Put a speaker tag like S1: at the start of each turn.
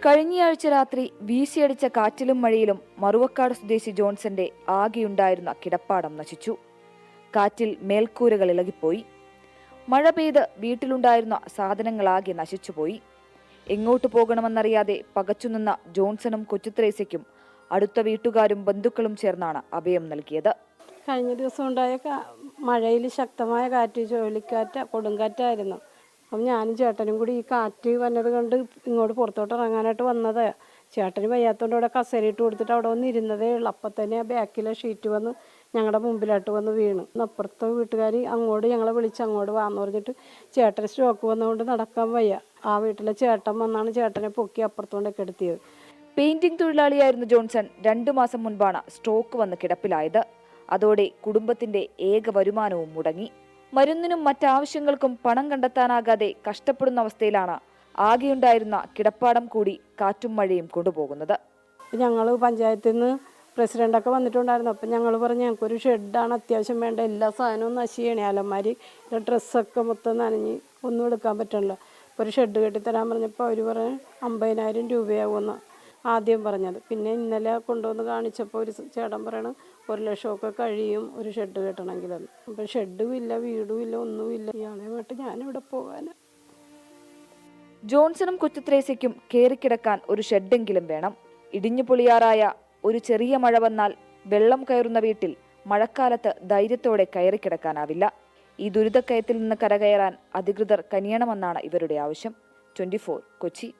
S1: കഴിഞ്ഞയാഴ്ച രാത്രി വീശിയടിച്ച കാറ്റിലും മഴയിലും മറുവക്കാട് സ്വദേശി ജോൺസന്റെ ആകെയുണ്ടായിരുന്ന കിടപ്പാടം നശിച്ചു. കാറ്റിൽ മേൽക്കൂരകൾ ഇളകിപ്പോയി. മഴ പെയ്ത് വീട്ടിലുണ്ടായിരുന്ന സാധനങ്ങളാകെ നശിച്ചുപോയി. എങ്ങോട്ട് പോകണമെന്നറിയാതെ പകച്ചുനിന്ന ജോൺസണും കൊച്ചുത്രേസ്യയ്ക്കും അടുത്ത വീട്ടുകാരും ബന്ധുക്കളും ചേർന്നാണ് അഭയം നൽകിയത്.
S2: കഴിഞ്ഞ ദിവസം ഉണ്ടായ മഴയിൽ ശക്തമായ കാറ്റ്, ചുഴലിക്കാറ്റ്, കൊടുങ്കാറ്റായിരുന്നു. അപ്പം ഞാനും ചേട്ടനും കൂടി ഈ കാറ്റ് വന്നത് കണ്ട് ഇങ്ങോട്ട് പുറത്തോട്ട് ഇറങ്ങാനായിട്ട് വന്നത്. ചേട്ടന് വയ്യാത്തതുകൊണ്ട് അവിടെ കസേരയിട്ട് കൊടുത്തിട്ട് അവിടെ വന്ന് ഇരുന്നതേ ഉള്ളൂ. അപ്പം തന്നെ ആ ബാക്കിലെ ഷീറ്റ് വന്ന് ഞങ്ങളുടെ മുമ്പിലായിട്ട് വന്ന് വീണു. അപ്പുറത്തെ വീട്ടുകാർ അങ്ങോട്ട് ഞങ്ങളെ വിളിച്ച് അങ്ങോട്ട് വാന്ന് പറഞ്ഞിട്ട് ചേട്ടന് സ്ട്രോക്ക് വന്നുകൊണ്ട് നടക്കാൻ വയ്യ. ആ വീട്ടിലെ ചേട്ടൻ വന്നാണ് ചേട്ടനെ പൊക്കി അപ്പുറത്തുകൊണ്ടൊക്കെ എടുത്തിയത്.
S1: പെയിന്റിംഗ് തൊഴിലാളിയായിരുന്ന ജോൺസൺ 2 മാസം മുൻപാണ് സ്ട്രോക്ക് വന്ന് കിടപ്പിലായത്. അതോടെ കുടുംബത്തിന്റെ ഏക വരുമാനവും മുടങ്ങി. മരുന്നിനും മറ്റാവശ്യങ്ങൾക്കും പണം കണ്ടെത്താനാകാതെ കഷ്ടപ്പെടുന്ന അവസ്ഥയിലാണ് ആകെയുണ്ടായിരുന്ന കിടപ്പാടം കൂടി കാറ്റും മഴയും കൊണ്ടുപോകുന്നത്.
S2: ഞങ്ങൾ പഞ്ചായത്തിൽ നിന്ന് പ്രസിഡൻ്റൊക്കെ വന്നിട്ടുണ്ടായിരുന്നു. അപ്പം ഞങ്ങൾ പറഞ്ഞു ഞങ്ങൾക്കൊരു ഷെഡാണ് അത്യാവശ്യം വേണ്ട, എല്ലാ സാധനവും നശിയണേ, അലമാരി ഡ്രസ്സൊക്കെ മൊത്തം നനഞ്ഞ് ഒന്നും എടുക്കാൻ പറ്റണില്ല. ഒരു ഷെഡ് കെട്ടിത്തരാൻ പറഞ്ഞപ്പോൾ അവർ പറഞ്ഞു 50,000 രൂപയാകുമെന്ന് ആദ്യം പറഞ്ഞത്. പിന്നെ ഇന്നലെ കൊണ്ടുവന്ന് കാണിച്ചപ്പോൾ ഒരു ചേട്ടൻ പറയണം 1 ലക്ഷമൊക്കെ കഴിയും ഒരു ഷെഡ് കെട്ടണമെങ്കിലെന്ന്. അപ്പം ഷെഡും ഇല്ല, വീടും ഇല്ല, ഒന്നുമില്ല. ഇയാളെ വിട്ട് ഞാനിവിടെ പോകാനാണ്.
S1: ജോൺസണും കൊച്ചുത്രേസ്യയ്ക്കും കയറിക്കിടക്കാൻ ഒരു ഷെഡെങ്കിലും വേണം. ഇടിഞ്ഞു പൊളിയാറായ ഒരു ചെറിയ മഴ വന്നാൽ വെള്ളം കയറുന്ന വീട്ടിൽ മഴക്കാലത്ത് ധൈര്യത്തോടെ കയറിക്കിടക്കാനാവില്ല. ഈ ദുരിതക്കയത്തിൽ നിന്ന് കരകയറാൻ അധികൃതർ കനിയണമെന്നാണ് ഇവരുടെ ആവശ്യം. 24 കൊച്ചി.